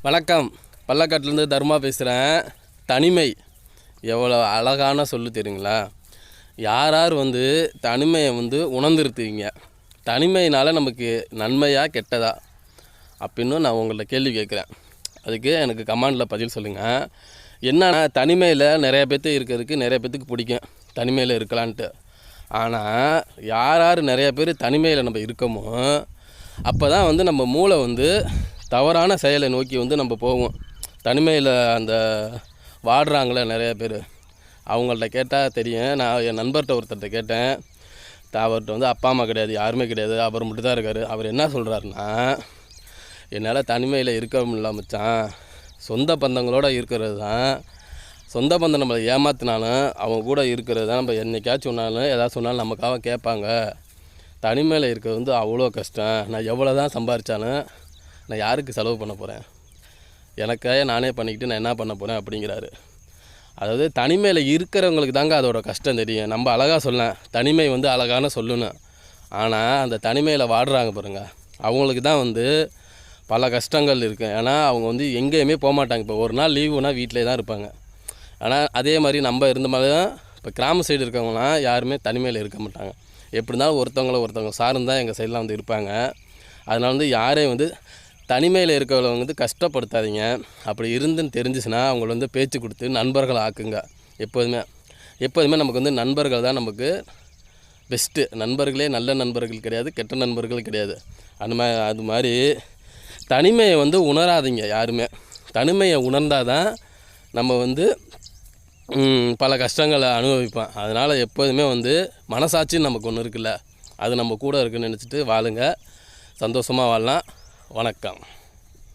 வணக்கம். பள்ளக்காட்டிலேருந்து தர்மா பேசுகிறேன். தனிமை எவ்வளோ அழகான சொல்லு தெரியுங்களா? யார் தனிமையை உணர்ந்துருத்தீங்க? தனிமையினால் நமக்கு நன்மையா கெட்டதா அப்படின்னு நான் உங்கள்ட்ட கேள்வி கேட்குறேன். அதுக்கு எனக்கு கமெண்டில் பதில் சொல்லுங்கள். என்னன்னா, தனிமையில் நிறைய பேர்த்து இருக்கிறதுக்கு நிறைய பேர்த்துக்கு பிடிக்கும் தனிமையில் இருக்கலான்ட்டு. ஆனால் யார் நிறைய பேர் தனிமையில் நம்ம இருக்கமோ அப்போ தான் நம்ம மூளை தவறான செயலை நோக்கி நம்ம போவோம். தனிமையில் அந்த வாடுறாங்களே நிறைய பேர், அவங்கள்ட்ட கேட்டால் தெரியும். நான் என் நண்பர்கிட்ட ஒருத்தர்கிட்ட கேட்டேன். அவர்கிட்ட அப்பா அம்மா கிடையாது, யாருமே கிடையாது, அவர் மட்டும் தான் இருக்கார். அவர் என்ன சொல்கிறாருன்னா, என்னால் தனிமையில் இருக்க முடியல மச்சான், சொந்த பந்தங்களோடு இருக்கிறது தான். சொந்த பந்தம் நம்மளை ஏமாத்தினாலும் அவங்க கூட இருக்கிறது தான். நம்ம என்றைக்காச்சும் சொன்னாலும் ஏதாவது சொன்னாலும் நமக்காக கேட்பாங்க. தனிமையில் இருக்கிறது அவ்வளோ கஷ்டம். நான் எவ்வளோ தான் சம்பாதிச்சாலும் நான் யாருக்கு செலவு பண்ண போகிறேன்? எனக்காக நானே பண்ணிக்கிட்டு நான் என்ன பண்ண போகிறேன் அப்படிங்கிறாரு. அதாவது தனிமையில் இருக்கிறவங்களுக்கு தாங்க அதோட கஷ்டம் தெரியும். நம்ம அழகாக சொல்லலாம், தனிமை அழகான சொல்லணும். ஆனால் அந்த தனிமையில் வாடுறாங்க பாருங்கள், அவங்களுக்கு தான் பல கஷ்டங்கள் இருக்குது. ஏன்னா அவங்க எங்கேயுமே போக மாட்டாங்க. இப்போ ஒரு நாள் லீவுனா வீட்டிலே தான் இருப்பாங்க. ஆனால் அதே மாதிரி நம்ம இருந்த மாதிரி தான் இப்போ கிராம சைடு இருக்கவங்களாம் யாருமே தனிமையில் இருக்க மாட்டாங்க. எப்படி இருந்தாலும் ஒருத்தவங்க சார்ந்து தான் எங்கள் சைடெலாம் இருப்பாங்க. அதனால் யாரையும் தனிமையில் இருக்கிறவங்க கஷ்டப்படுத்தாதீங்க. அப்படி இருந்துன்னு தெரிஞ்சிச்சுன்னா அவங்கள பேச்சு கொடுத்து நண்பர்களை ஆக்குங்க. எப்போதுமே நமக்கு நண்பர்கள் தான் நமக்கு பெஸ்ட்டு. நண்பர்களே நல்ல நண்பர்கள் கிடையாது, கெட்ட நண்பர்கள் கிடையாது. அது மாதிரி தனிமையை உணராதீங்க யாருமே. தனிமையை உணர்ந்தால் தான் நம்ம பல கஷ்டங்களை அனுபவிப்போம். அதனால் எப்போதுமே மனசாட்சின்னு நமக்கு ஒன்று இருக்குல்ல, அது நம்ம கூட இருக்குன்னு நினச்சிட்டு வாழுங்க. சந்தோஷமாக வாழலாம். வணக்கம்.